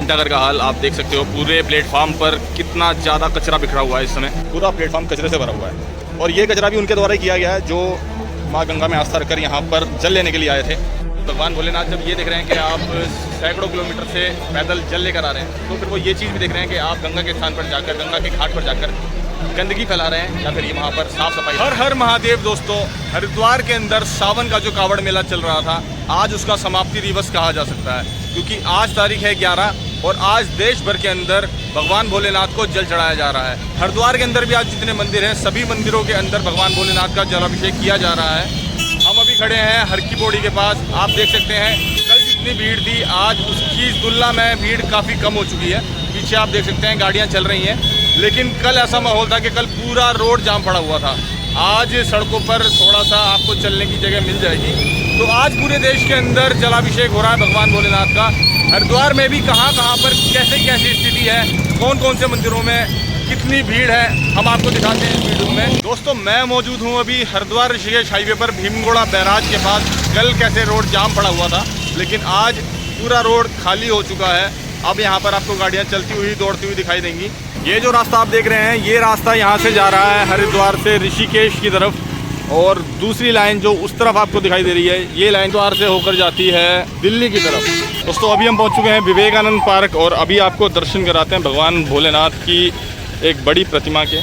घंटाघर का हाल आप देख सकते हो। पूरे प्लेटफार्म पर कितना ज़्यादा कचरा बिखरा हुआ है इस समय। पूरा प्लेटफार्म कचरे से भरा हुआ है और ये कचरा भी उनके द्वारा ही किया गया है जो माँ गंगा में आस्था रखकर यहाँ पर जल लेने के लिए आए थे। भगवान भोलेनाथ जब ये देख रहे हैं कि आप सैकड़ों किलोमीटर से पैदल जल लेकर आ रहे हैं, तो फिर वो ये चीज़ भी देख रहे हैं कि आप गंगा के स्थान पर जाकर, गंगा के घाट पर जाकर गंदगी फैला रहे हैं या फिर ये वहाँ पर साफ सफाई। हर हर महादेव दोस्तों, हरिद्वार के अंदर सावन का जो कावड़ मेला चल रहा था, आज उसका समाप्ति दिवस कहा जा सकता है, क्योंकि आज तारीख है 11 और आज देश भर के अंदर भगवान भोलेनाथ को जल चढ़ाया जा रहा है। हरिद्वार के अंदर भी आज जितने मंदिर हैं, सभी मंदिरों के अंदर भगवान भोलेनाथ का जलाभिषेक किया जा रहा है। हम अभी खड़े हैं हर की पौड़ी के पास। आप देख सकते हैं कल जितनी भीड़ थी, आज उसकी तुलना में भीड़ काफ़ी कम हो चुकी है। पीछे आप देख सकते हैं गाड़ियाँ चल रही हैं, लेकिन कल ऐसा माहौल था कि कल पूरा रोड जाम पड़ा हुआ था। आज सड़कों पर थोड़ा सा आपको चलने की जगह मिल जाएगी। तो आज पूरे देश के अंदर जलाभिषेक हो रहा है भगवान भोलेनाथ का। हरिद्वार में भी कहाँ कहाँ पर कैसे कैसी स्थिति है, कौन कौन से मंदिरों में कितनी भीड़ है, हम आपको दिखाते हैं इस वीडियो में। दोस्तों मैं मौजूद हूँ अभी हरिद्वार ऋषिकेश हाईवे पर भीमगोड़ा बैराज के पास। कल कैसे रोड जाम पड़ा हुआ था, लेकिन आज पूरा रोड खाली हो चुका है। अब यहाँ पर आपको गाड़ियाँ चलती हुई दौड़ती हुई दिखाई देंगी। ये जो रास्ता आप देख रहे हैं, ये रास्ता यहाँ से जा रहा है हरिद्वार से ऋषिकेश की तरफ, और दूसरी लाइन जो उस तरफ आपको दिखाई दे रही है, ये लाइन द्वार से होकर जाती है दिल्ली की तरफ। दोस्तों अभी हम पहुँच चुके हैं विवेकानंद पार्क और अभी आपको दर्शन कराते हैं भगवान भोलेनाथ की एक बड़ी प्रतिमा के।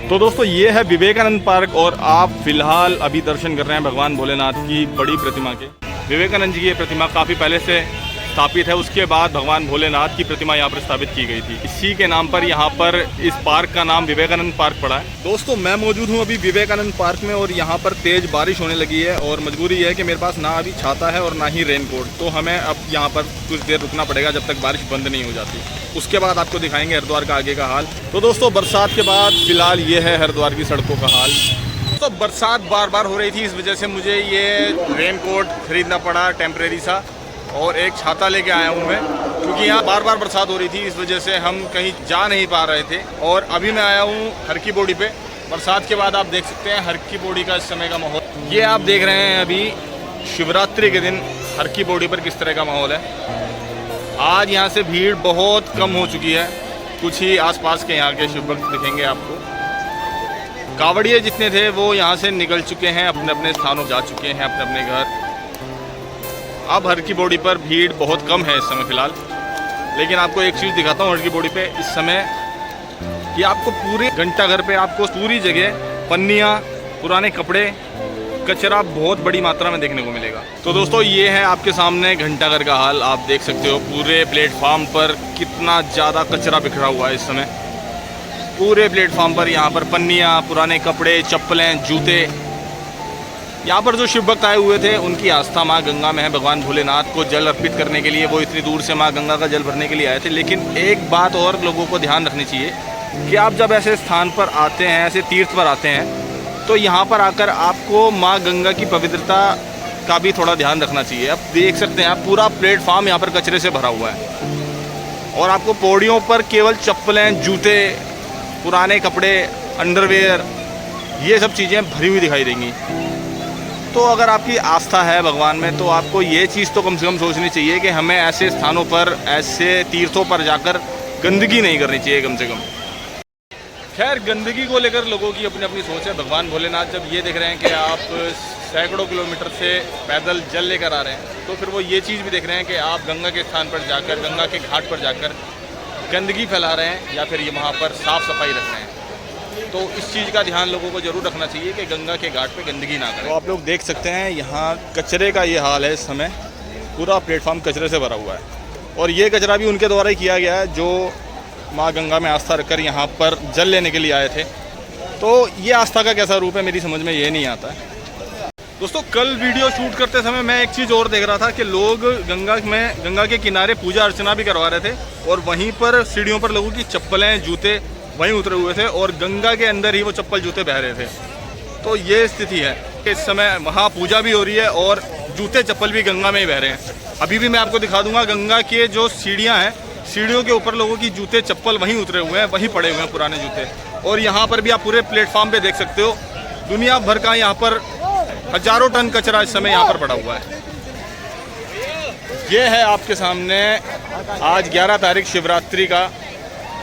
तो दोस्तों ये है विवेकानंद पार्क और आप फिलहाल अभी दर्शन कर रहे हैं भगवान भोलेनाथ की बड़ी प्रतिमा के। विवेकानंद जी की ये प्रतिमा काफ़ी पहले से स्थापित है, उसके बाद भगवान भोलेनाथ की प्रतिमा यहाँ पर स्थापित की गई थी। इसी के नाम पर यहाँ पर इस पार्क का नाम विवेकानंद पार्क पड़ा है। दोस्तों मैं मौजूद हूँ अभी विवेकानंद पार्क में और यहाँ पर तेज़ बारिश होने लगी है और मजबूरी है कि मेरे पास ना अभी छाता है और ना ही रेनकोट, तो हमें अब यहाँ पर कुछ देर रुकना पड़ेगा जब तक बारिश बंद नहीं हो जाती। उसके बाद आपको दिखाएंगे हरिद्वार का आगे का हाल। तो दोस्तों बरसात के बाद फिलहाल ये है हरिद्वार की सड़कों का हाल। तो बरसात बार बार हो रही थी, इस वजह से मुझे ये रेनकोट खरीदना पड़ा टेम्परेरी सा, और एक छाता लेके आया हूँ मैं, क्योंकि यहाँ बार बार बरसात हो रही थी, इस वजह से हम कहीं जा नहीं पा रहे थे। और अभी मैं आया हूँ हर की पौड़ी पे। बरसात के बाद आप देख सकते हैं हर की पौड़ी का इस समय का माहौल। ये आप देख रहे हैं अभी शिवरात्रि के दिन हर की पौड़ी पर किस तरह का माहौल है। आज यहाँ से भीड़ बहुत कम हो चुकी है, कुछ ही आसपास के यहाँ के शिव भक्त दिखेंगे आपको। कावड़िए जितने थे वो यहाँ से निकल चुके हैं, अपने अपने स्थानों जा चुके हैं, अपने अपने घर। अब हर की पौड़ी पर भीड़ बहुत कम है इस समय फ़िलहाल, लेकिन आपको एक चीज़ दिखाता हूँ हर की पौड़ी पे इस समय कि आपको पूरे घंटाघर पे आपको पूरी जगह पन्नियाँ, पुराने कपड़े, कचरा बहुत बड़ी मात्रा में देखने को मिलेगा। तो दोस्तों ये है आपके सामने घंटाघर का हाल। आप देख सकते हो पूरे प्लेटफार्म पर कितना ज़्यादा कचरा बिखरा हुआ है इस समय। पूरे प्लेटफार्म पर यहाँ पर पन्नियाँ, पुराने कपड़े, चप्पलें, जूते। यहाँ पर जो शिव भक्त आए हुए थे उनकी आस्था माँ गंगा में है। भगवान भोलेनाथ को जल अर्पित करने के लिए वो इतनी दूर से माँ गंगा का जल भरने के लिए आए थे। लेकिन एक बात और लोगों को ध्यान रखनी चाहिए कि आप जब ऐसे स्थान पर आते हैं, ऐसे तीर्थ पर आते हैं, तो यहाँ पर आकर आपको माँ गंगा की पवित्रता का भी थोड़ा ध्यान रखना चाहिए। आप देख सकते हैं, आप पूरा प्लेटफार्म यहाँ पर कचरे से भरा हुआ है और आपको पौड़ियों पर केवल चप्पलें, जूते, पुराने कपड़े, अंडरवेयर, ये सब चीज़ें भरी हुई दिखाई देंगी। तो अगर आपकी आस्था है भगवान में, तो आपको ये चीज़ तो कम से कम सोचनी चाहिए कि हमें ऐसे स्थानों पर, ऐसे तीर्थों पर जाकर गंदगी नहीं करनी चाहिए कम से कम। खैर गंदगी को लेकर लोगों की अपनी अपनी सोच है। भगवान भोलेनाथ जब ये देख रहे हैं कि आप सैकड़ों किलोमीटर से पैदल जल लेकर आ रहे हैं, तो फिर वो ये चीज़ भी देख रहे हैं कि आप गंगा के स्थान पर जाकर, गंगा के घाट पर जाकर गंदगी फैला रहे हैं या फिर ये वहाँ पर साफ़ सफाई रख रहे हैं। तो इस चीज़ का ध्यान लोगों को ज़रूर रखना चाहिए कि गंगा के घाट पे गंदगी ना करें। तो आप लोग देख सकते हैं यहाँ कचरे का ये हाल है इस समय। पूरा प्लेटफार्म कचरे से भरा हुआ है और ये कचरा भी उनके द्वारा ही किया गया है जो माँ गंगा में आस्था रखकर यहाँ पर जल लेने के लिए आए थे। तो ये आस्था का कैसा रूप है मेरी समझ में ये नहीं आता है। दोस्तों कल वीडियो शूट करते समय मैं एक चीज़ और देख रहा था कि लोग गंगा के किनारे पूजा अर्चना भी करवा रहे थे और वहीं पर सीढ़ियों पर लोगों की चप्पलें, जूते वहीं उतरे हुए थे और गंगा के अंदर ही वो चप्पल जूते बह रहे थे। तो ये स्थिति है कि इस समय वहाँ पूजा भी हो रही है और जूते चप्पल भी गंगा में ही बह रहे हैं। अभी भी मैं आपको दिखा दूंगा गंगा के जो सीढ़ियाँ हैं, सीढ़ियों के ऊपर लोगों की जूते चप्पल वहीं उतरे हुए हैं, वहीं पड़े हुए हैं पुराने जूते। और यहाँ पर भी आप पूरे प्लेटफार्म पे देख सकते हो दुनिया भर का यहाँ पर हजारों टन कचरा इस समय यहाँ पर पड़ा हुआ है। ये है आपके सामने आज 11 तारीख शिवरात्रि का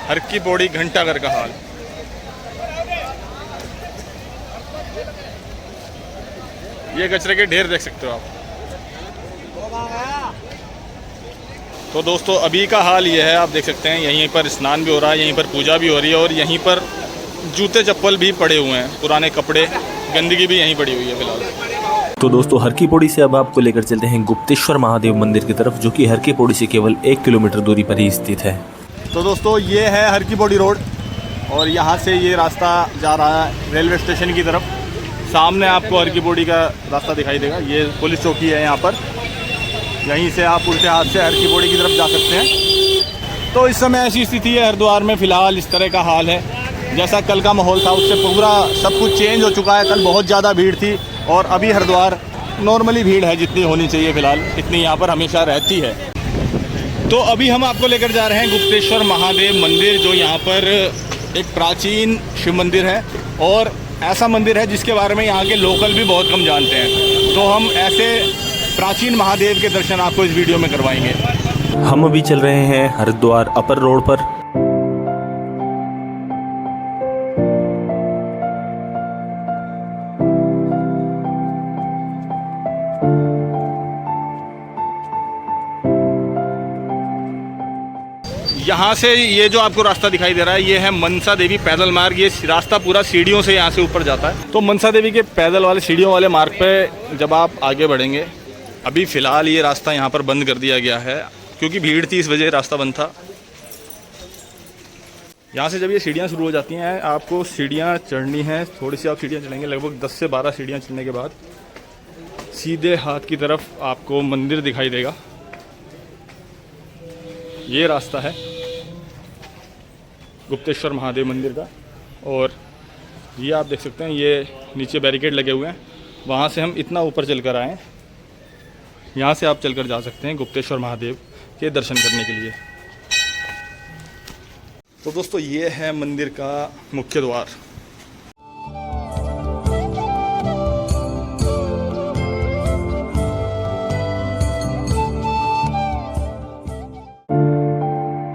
हर की पौड़ी घंटाघर का हाल। ये कचरे के ढेर देख सकते हो आप। तो दोस्तों अभी का हाल ये है, आप देख सकते हैं यहीं पर स्नान भी हो रहा है, यहीं पर पूजा भी हो रही है और यहीं पर जूते चप्पल भी पड़े हुए हैं, पुराने कपड़े, गंदगी भी यहीं पड़ी हुई है फिलहाल। तो दोस्तों हर की पौड़ी से अब आपको लेकर चलते हैं गुप्तेश्वर महादेव मंदिर की तरफ, जो कि हर की पौड़ी से केवल 1 किलोमीटर दूरी पर ही स्थित है। तो दोस्तों ये है हर की पौड़ी रोड और यहाँ से ये रास्ता जा रहा है रेलवे स्टेशन की तरफ। सामने आपको हर की पौड़ी का रास्ता दिखाई देगा, ये पुलिस चौकी है यहाँ पर। यहीं से आप उल्टे हाथ से हर की पौड़ी की तरफ जा सकते हैं। तो इस समय ऐसी स्थिति है हरिद्वार में फ़िलहाल इस तरह का हाल है। जैसा कल का माहौल था उससे पूरा सब कुछ चेंज हो चुका है। कल बहुत ज़्यादा भीड़ थी और अभी हरिद्वार नॉर्मली भीड़ है जितनी होनी चाहिए फ़िलहाल, इतनी यहाँ पर हमेशा रहती है। तो अभी हम आपको लेकर जा रहे हैं गुप्तेश्वर महादेव मंदिर, जो यहाँ पर एक प्राचीन शिव मंदिर है और ऐसा मंदिर है जिसके बारे में यहाँ के लोकल भी बहुत कम जानते हैं। तो हम ऐसे प्राचीन महादेव के दर्शन आपको इस वीडियो में करवाएंगे। हम अभी चल रहे हैं हरिद्वार अपर रोड पर। यहाँ से ये जो आपको रास्ता दिखाई दे रहा है ये है मनसा देवी पैदल मार्ग। ये रास्ता पूरा सीढ़ियों से यहाँ से ऊपर जाता है। तो मनसा देवी के पैदल वाले सीढ़ियों वाले मार्ग पे जब आप आगे बढ़ेंगे, अभी फ़िलहाल ये रास्ता यहाँ पर बंद कर दिया गया है क्योंकि भीड़ थी, इस वजह रास्ता बंद था। यहाँ से जब ये सीढ़ियाँ शुरू हो जाती हैं, आपको सीढ़ियाँ चढ़नी हैं, थोड़ी सी आप सीढ़ियाँ चढ़ेंगे, लगभग 10 से 12 सीढ़ियाँ चढ़ने के बाद सीधे हाथ की तरफ आपको मंदिर दिखाई देगा। ये रास्ता है गुप्तेश्वर महादेव मंदिर का और ये आप देख सकते हैं, ये नीचे बैरिकेड लगे हुए हैं। वहाँ से हम इतना ऊपर चलकर आए, यहाँ से आप चलकर जा सकते हैं गुप्तेश्वर महादेव के दर्शन करने के लिए। तो दोस्तों ये है मंदिर का मुख्य द्वार।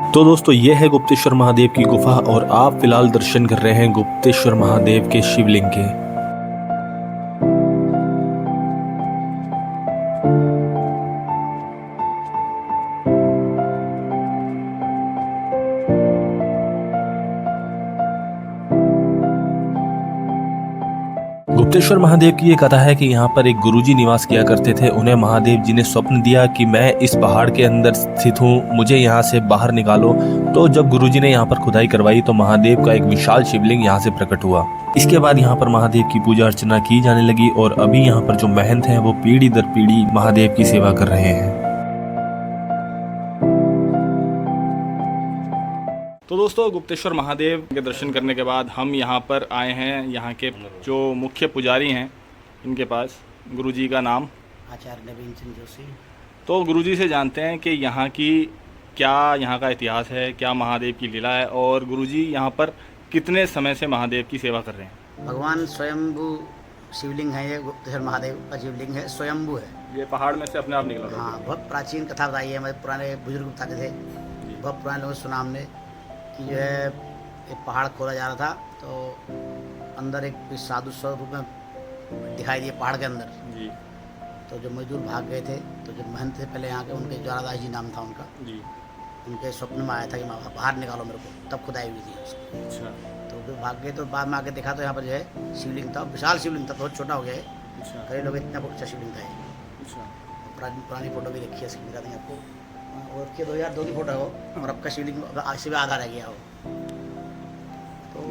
तो दोस्तों ये है गुप्तेश्वर महादेव की गुफा और आप फिलहाल दर्शन कर रहे हैं गुप्तेश्वर महादेव के शिवलिंग के। गुप्तेश्वर महादेव की ये कथा है कि यहाँ पर एक गुरुजी निवास किया करते थे। उन्हें महादेव जी ने स्वप्न दिया कि मैं इस पहाड़ के अंदर स्थित हूँ, मुझे यहाँ से बाहर निकालो। तो जब गुरुजी ने यहाँ पर खुदाई करवाई तो महादेव का एक विशाल शिवलिंग यहाँ से प्रकट हुआ। इसके बाद यहाँ पर महादेव की पूजा अर्चना की जाने लगी और अभी यहाँ पर जो महंत हैं वो पीढ़ी दर पीढ़ी महादेव की सेवा कर रहे हैं। तो दोस्तों गुप्तेश्वर महादेव के दर्शन करने के बाद हम यहाँ पर आए हैं, यहाँ के जो मुख्य पुजारी हैं इनके पास। गुरुजी का नाम आचार्य नवीन चंद्र जोशी। तो गुरुजी से जानते हैं कि यहाँ की क्या यहाँ का इतिहास है, क्या महादेव की लीला है और गुरुजी यहाँ पर कितने समय से महादेव की सेवा कर रहे हैं। भगवान स्वयंभू शिवलिंग है, ये गुप्तेश्वर महादेव का शिवलिंग है, स्वयंभू है। ये पहाड़ में से अपने आप निकला था। हाँ, बहुत प्राचीन कथा बताई है, हमारे पुराने बुजुर्ग बताते थे, बहुत पुराने लोगों से सुना हमने कि जो है एक पहाड़ खोदा जा रहा था तो अंदर एक साधु स्वरूप में दिखाई दिए पहाड़ के अंदर जी। तो जो मजदूर भाग गए थे, तो जो महंत थे पहले यहाँ के, उनके ज्वालादास जी नाम था उनका जी। उनके स्वप्न में आया था कि बाहर निकालो मेरे को, तब खुदाई हुई थी उसकी। अच्छा। तो जो भाग गए तो बाद में आके देखा तो यहाँ पर जो है शिवलिंग था, विशाल शिवलिंग था, बहुत छोटा हो गया है। अच्छा। कई लोग इतना अच्छा शिवलिंग था। अच्छा। पुरानी फोटो भी देखी है, इसकी दिखा देंगे आपको। और के 2002 की फोटो हो और अब का शिवलिंग से भी आधा रह गया हो। तो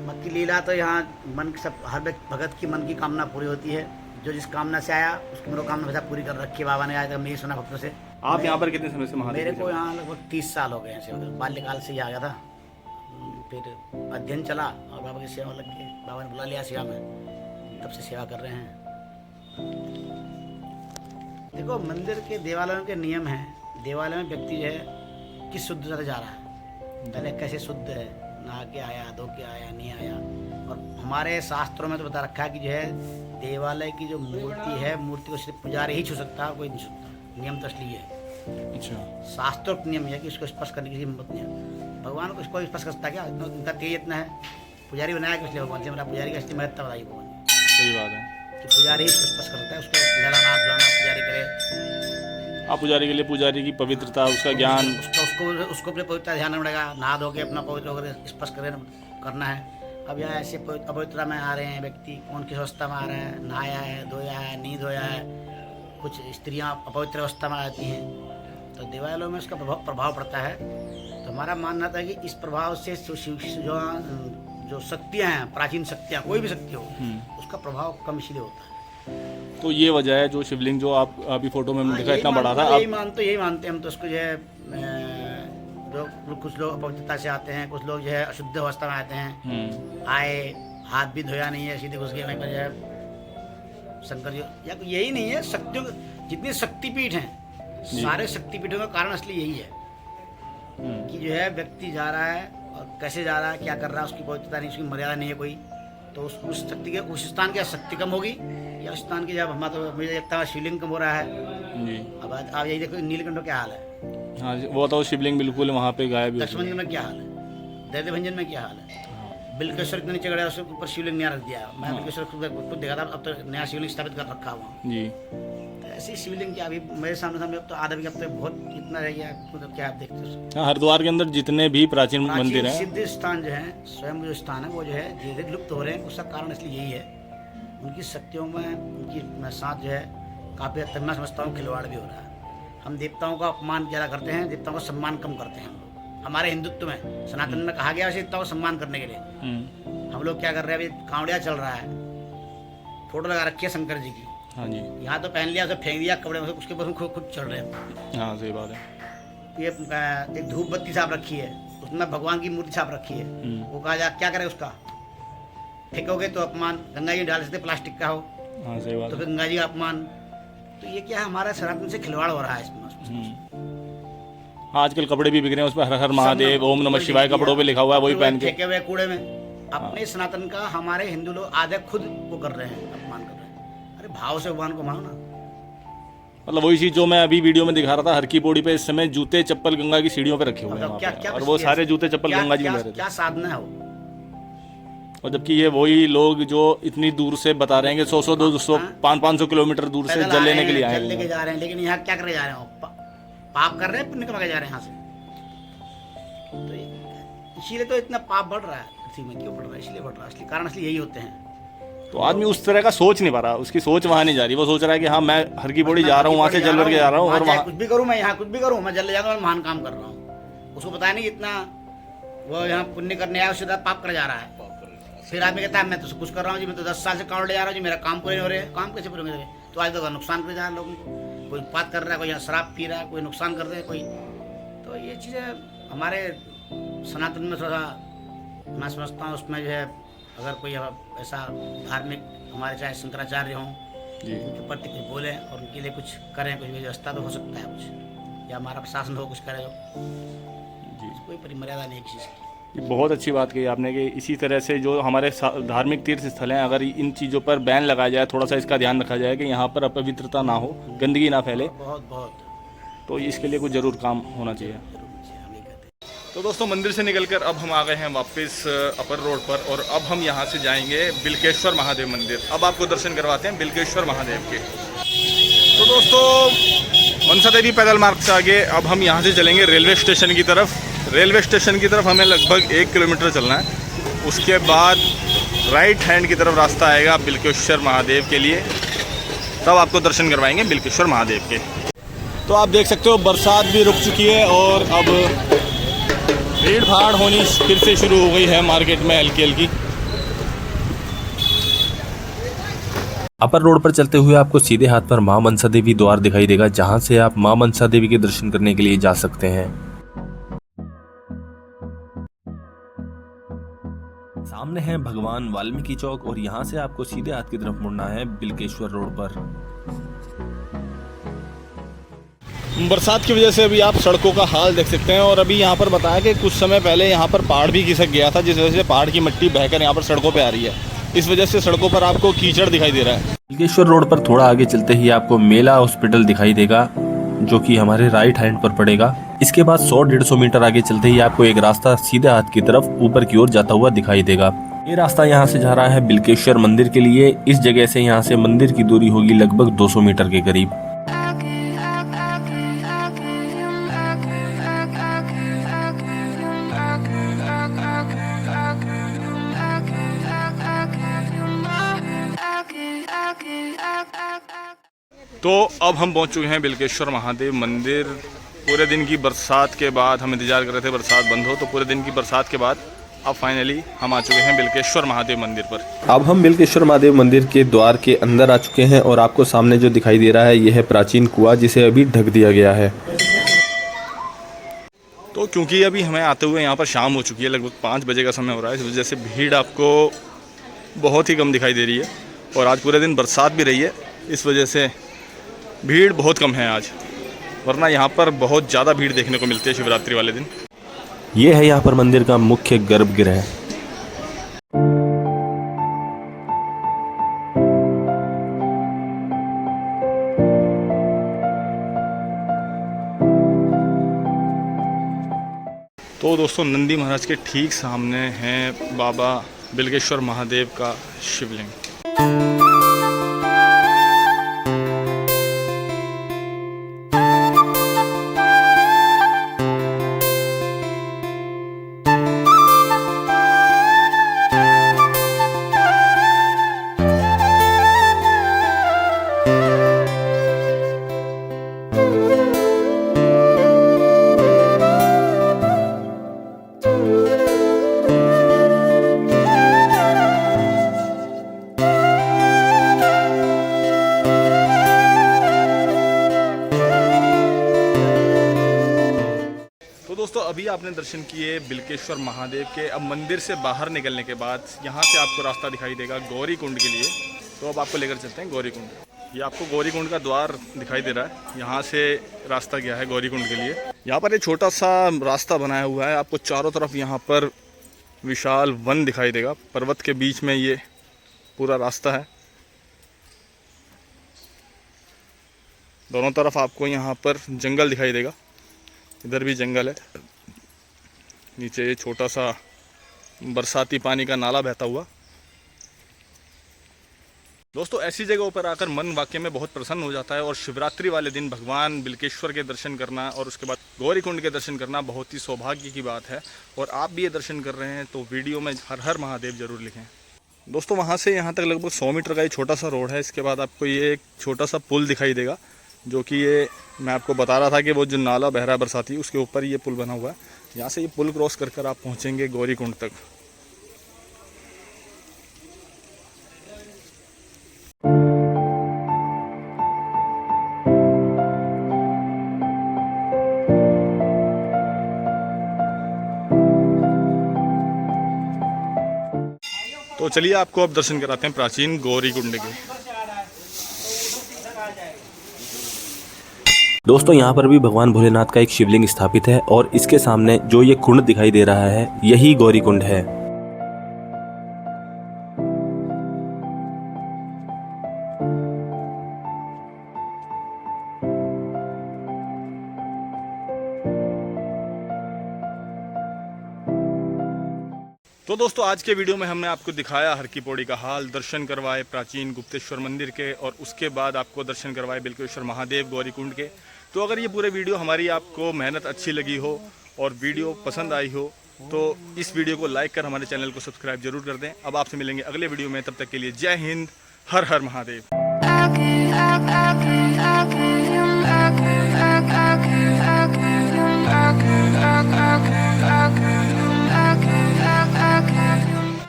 बाकी लीला तो यहाँ मन सब हर भगत की मन की कामना पूरी होती है। जो जिस कामना से आया उसकी मनोकामना हमेशा पूरी कर रखी है बाबा ने। आज तक मैं सुना भक्तों से। आप यहाँ पर कितने समय से महादेव? मेरे को यहाँ लगभग 30 साल हो गए हैं सेवा। बाल्यकाल से ही आ गया था, फिर अध्ययन चला और बाबा की सेवा लग गई। बाबा ने बुला लिया सेवा में, तब से सेवा कर रहे हैं। देखो मंदिर के देवालयों के नियम हैं। देवालय में व्यक्ति जो है किस शुद्धता से जा रहा है, पहले कैसे शुद्ध है, नहा के आया, धो के आया, नहीं आया, और हमारे शास्त्रों में तो बता रखा है कि जो है देवालय की जो मूर्ति है, मूर्ति को सिर्फ पुजारी ही छू सकता है, कोई नहीं छूता। नियम तो इसलिए है, अच्छा, शास्त्रोक्त नियम है कि उसको स्पर्श करने की हिम्मत नहीं है। भगवान को कोई स्पर्श कर सकता है क्या? इनका तेज इतना है, पुजारी बनाया कि इसलिए भगवान से मेरा पुजारी का इसलिए महत्व बताई भगवान ने सही बात है। कि पुजारी ही उसको स्पर्श करता है, उसको जलाना धुलाना पुजारी करे। आप पुजारी के लिए पुजारी की पवित्रता, उसका ज्ञान, उसको अपने पवित्रता ध्यान रखना पड़ेगा, नहा धो के अपना पवित्र होकर स्पर्श करना है। अब यहाँ ऐसे अपवित्रता में आ रहे हैं व्यक्ति, कौन किस अवस्था में आ रहा है, नहाया है, धोया है, नहीं धोया है, कुछ स्त्रियाँ अपवित्र अवस्था में आती हैं, तो देवालयों में उसका प्रभाव पड़ता है। तो हमारा मानना था कि इस प्रभाव से जो शक्तियाँ हैं, प्राचीन शक्तियाँ, कोई भी शक्ति हो, उसका प्रभाव कम इसलिए होता है। तो ये वजह है जो शिवलिंग जो आप अभी फोटो में देखा इतना बड़ा था। यही मानते हम तो उसको जो है, जो कुछ लोग अपवित्रता से आते हैं, कुछ लोग जो है अशुद्ध अवस्था में आते हैं, आए हाथ भी धोया नहीं है, सीधे घुस गए वहीं पर जो है शंकर जी, या यही नहीं है, शक्तियों जितने शक्तिपीठ हैं, सारे शक्तिपीठों का कारण असली यही है कि जो है व्यक्ति जा रहा है और कैसे जा रहा है, क्या कर रहा है, उसकी पवित्रता नहीं, उसकी मर्यादा नहीं है कोई, तो उस शक्ति के, उस स्थान की शक्ति कम होगी, या उस स्थान की जब हमारा, तो मुझे लगता है शिवलिंग कम हो रहा है जी। अब आप यही देखो नीलकंठ क्या हाल है। हाँ जी, वो तो शिवलिंग बिल्कुल वहाँ पे गायब है। लक्ष्मण में क्या हाल है, दैत्यभंजन में क्या हाल है, बिल्केश्वर इतने नीचे गया, उसके ऊपर शिवलिंग नया रख दिया। मैं बिल्केश्वर खुद देखा था, अब तो नया शिवलिंग स्थापित कर रखा हुआ जी। तो ऐसी शिवलिंग क्या अभी मेरे सामने अब तो आधा भी, अब तो बहुत इतना रह गया, मतलब क्या आप देखते हो। हाँ, हरिद्वार के अंदर जितने भी प्राचीन मंदिर हैं, सिद्ध स्थान जो है, स्वयं जो स्थान है, वो जो है धीरे धीरे लुप्त हो रहे हैं। उसका कारण इसलिए यही है, उनकी शक्तियों में, उनकी साथ जो है काफ़ी हद तक मैं समझता हूँ खिलवाड़ भी हो रहा है। हम देवताओं का अपमान ज़्यादा करते हैं, देवताओं का सम्मान कम करते हैं हम लोग। हमारे हिंदुत्व में, सनातन में कहा गया है देवताओं का सम्मान करने के लिए। हम लोग क्या कर रहे हैं, अभी कांवड़िया चल रहा है, फोटो लगा रखी है शंकर जी की, हाँ जी, यहाँ तो पहन लिया, उसे फेंक दिया कपड़े में, उसके ऊपर खुद चढ़ रहे हैं। हाँ सही बात है। ये एक धूप बत्ती छाप रखी है, उसमें भगवान की मूर्ति छाप रखी है, वो कहा जा क्या करे उसका, फेंकोगे तो अपमान, गंगा जी डाल सकते प्लास्टिक का हो, हाँ सही बात तो फिर गंगा जी का अपमान। तो ये क्या है, हमारा सनातन से खिलवाड़ हो रहा है इसमें। आजकल कपड़े भी बिक रहे हैं, उसमें हर हर महादेव, ओम नमः शिवाय कपड़ों पे लिखा हुआ है, वही पहन के फेंके हुए कूड़े में। अपने सनातन का हमारे हिंदू लोग आधे खुद वो कर रहे हैं, अपमान कर रहे हैं। अरे भाव से भगवान को मानो ना। मतलब वही चीज जो मैं अभी वीडियो में दिखा रहा था, हर की पौड़ी पे इस समय जूते चप्पल गंगा की सीढ़ियों पे रखे हुए हैं, और वो सारे जूते चप्पल गंगा जी में रहे थे। क्या साधना है वो? और जबकि ये वही लोग जो इतनी दूर से बता रहे हैं कि 100 200 500 किलोमीटर दूर से जल लेने के लिए आए लेके जा रहे हैं, लेकिन यहाँ क्या करने जा रहे हैं, पाप कर रहे हैं, पुण्य कमा के जा रहे हैं यहाँ से। तो इसीलिए तो इतना पाप बढ़ रहा है पृथ्वी में। क्यों बढ़ रहा है? इसलिए बढ़ रहा है, इसलिए कारण इसलिए यही होते हैं। तो आदमी उस तरह का सोच नहीं पा रहा, उसकी सोच वहाँ नहीं जा रही। वो सोच रहा है कि हाँ मैं हर की पौड़ी जा रहा हूँ, वहाँ से जल भर के जा रहा हूँ, और वहाँ कुछ भी करूँ, मैं यहाँ कुछ भी करूँ, मैं जल ले जाता हूँ, महान काम कर रहा हूँ। उसको पता नहीं इतना वो यहाँ पुण्य करने आया, उससे पाप कर जा रहा है। फिर आदमी कहता है मैं तो कुछ कर रहा हूँ जी, मैं तो 10 साल से कांवड़ ले जा रहा हूँ जी, मेरा काम पूरे नहीं हो रहे। काम कैसे पूरे हो रहे? तो आज तक नुकसान कर जा रहा है लोगों को, कोई बात कर रहा है, कोई यहाँ शराब पी रहा है, कोई नुकसान कर रहा है, कोई। तो ये चीज़ें हमारे सनातन में थोड़ा मैं समझता हूँ, उसमें जो है अगर कोई ऐसा धार्मिक हमारे चाहे शंकराचार्य हों, उनके प्रति कुछ बोलें और उनके लिए कुछ करें, कुछ व्यवस्था तो हो सकता है कुछ, या हमारा प्रशासन हो कुछ करे जी। कोई परिमर्यादा नहीं किसी चीज़ की। बहुत अच्छी बात कही आपने कि इसी तरह से जो हमारे धार्मिक तीर्थ स्थल हैं, अगर इन चीज़ों पर बैन लगाया जाए, थोड़ा सा इसका ध्यान रखा जाए कि यहाँ पर अपवित्रता ना हो, गंदगी ना फैले, बहुत तो इसके लिए कुछ ज़रूर काम होना चाहिए। तो दोस्तों मंदिर से निकलकर अब हम आ गए हैं वापस अपर रोड पर, और अब हम यहाँ से जाएंगे बिल्केश्वर महादेव मंदिर। अब आपको दर्शन करवाते हैं बिल्केश्वर महादेव के। तो दोस्तों मनसा देवी पैदल मार्ग से आगे अब हम यहाँ से चलेंगे रेलवे स्टेशन की तरफ। रेलवे स्टेशन की तरफ हमें लगभग 1 किलोमीटर चलना है। उसके बाद राइट हैंड की तरफ रास्ता आएगा बिल्केश्वर महादेव के लिए, तब आपको दर्शन करवाएंगे बिल्केश्वर महादेव के। तो आप देख सकते हो बरसात भी रुक चुकी है और अब भीड़ भाड़ होनी फिर से शुरू हो गई है मार्केट में हल्की हल्की। अपर रोड पर चलते हुए आपको सीधे हाथ पर मां मनसा देवी द्वार दिखाई देगा, जहां से आप मां मनसा देवी के दर्शन करने के लिए जा सकते हैं। सामने है भगवान वाल्मीकि चौक और यहाँ से आपको सीधे हाथ की तरफ मुड़ना है बिल्केश्वर रोड पर। बरसात की वजह से अभी आप सड़कों का हाल देख सकते हैं। और अभी यहाँ पर बताया कि कुछ समय पहले यहाँ पर पहाड़ भी खिसक गया था, जिस वजह से पहाड़ की मिट्टी बहकर यहाँ पर सड़कों पे आ रही है। इस वजह से सड़कों पर आपको कीचड़ दिखाई दे रहा है। बिल्केश्वर रोड पर थोड़ा आगे चलते ही आपको मेला हॉस्पिटल दिखाई देगा, जो कि हमारे राइट हैंड पर पड़ेगा। इसके बाद 100-150 मीटर आगे चलते ही आपको एक रास्ता सीधे हाथ की तरफ ऊपर की ओर जाता हुआ दिखाई देगा। ये रास्ता यहाँ से जा रहा है बिल्केश्वर मंदिर के लिए। इस जगह से यहाँ से मंदिर की दूरी होगी लगभग 200 मीटर के करीब। तो अब हम पहुंच चुके हैं बिल्केश्वर महादेव मंदिर। पूरे दिन की बरसात के बाद हम इंतज़ार कर रहे थे बरसात बंद हो, तो पूरे दिन की बरसात के बाद अब फाइनली हम आ चुके हैं बिल्केश्वर महादेव मंदिर पर। अब हम बिल्केश्वर महादेव मंदिर के द्वार के अंदर आ चुके हैं और आपको सामने जो दिखाई दे रहा है यह है प्राचीन कुआं, जिसे अभी ढक दिया गया है। तो क्योंकि अभी हमें आते हुए यहाँ पर शाम हो चुकी है, लगभग 5 बजे का समय हो रहा है, इस वजह से भीड़ आपको बहुत ही कम दिखाई दे रही है। और आज पूरे दिन बरसात भी रही है, इस वजह से भीड़ बहुत कम है आज, वरना यहाँ पर बहुत ज़्यादा भीड़ देखने को मिलती है शिवरात्रि वाले दिन। ये है यहाँ पर मंदिर का मुख्य गर्भगृह। तो दोस्तों नंदी महाराज के ठीक सामने हैं बाबा बिल्केश्वर महादेव का शिवलिंग। दोस्तों अभी आपने दर्शन किए बिल्केश्वर महादेव के। अब मंदिर से बाहर निकलने के बाद यहाँ से आपको रास्ता दिखाई देगा गौरी कुंड के लिए। तो अब आपको लेकर चलते हैं गौरी कुंड। ये आपको गौरी कुंड का द्वार दिखाई दे रहा है, यहाँ से रास्ता गया है गौरी कुंड के लिए। यहाँ पर एक छोटा सा रास्ता बनाया हुआ है, आपको चारों तरफ यहाँ पर विशाल वन दिखाई देगा। पर्वत के बीच में ये पूरा रास्ता है, दोनों तरफ आपको यहाँ पर जंगल दिखाई देगा। इधर भी जंगल है, नीचे ये छोटा सा बरसाती पानी का नाला बहता हुआ। दोस्तों ऐसी जगहों पर आकर मन वाकई में बहुत प्रसन्न हो जाता है। और शिवरात्रि वाले दिन भगवान बिल्केश्वर के दर्शन करना और उसके बाद गौरी कुंड के दर्शन करना बहुत ही सौभाग्य की बात है। और आप भी ये दर्शन कर रहे हैं तो वीडियो में हर हर महादेव जरूर लिखें। दोस्तों वहाँ से यहाँ तक लगभग 100 मीटर का ये छोटा सा रोड है। इसके बाद आपको ये एक छोटा सा पुल दिखाई देगा, जो कि ये मैं आपको बता रहा था कि वो जो नाला बह रहा है बरसाती, उसके ऊपर ये पुल बना हुआ है। यहाँ से ये पुल क्रॉस कर आप पहुँचेंगे गौरी कुंड तक। तो चलिए आपको अब दर्शन कराते हैं प्राचीन गौरी कुंड के। दोस्तों यहाँ पर भी भगवान भोलेनाथ का एक शिवलिंग स्थापित है और इसके सामने जो ये कुंड दिखाई दे रहा है यही गौरी कुंड है। तो दोस्तों आज के वीडियो में हमने आपको दिखाया हर की पौड़ी का हाल, दर्शन करवाए प्राचीन गुप्तेश्वर मंदिर के और उसके बाद आपको दर्शन करवाए बिल्केश्वर महादेव गौरी कुंड के। तो अगर ये पूरे वीडियो हमारी आपको मेहनत अच्छी लगी हो और वीडियो पसंद आई हो तो इस वीडियो को लाइक कर हमारे चैनल को सब्सक्राइब जरूर कर दें। अब आपसे मिलेंगे अगले वीडियो में, तब तक के लिए जय हिंद, हर हर महादेव।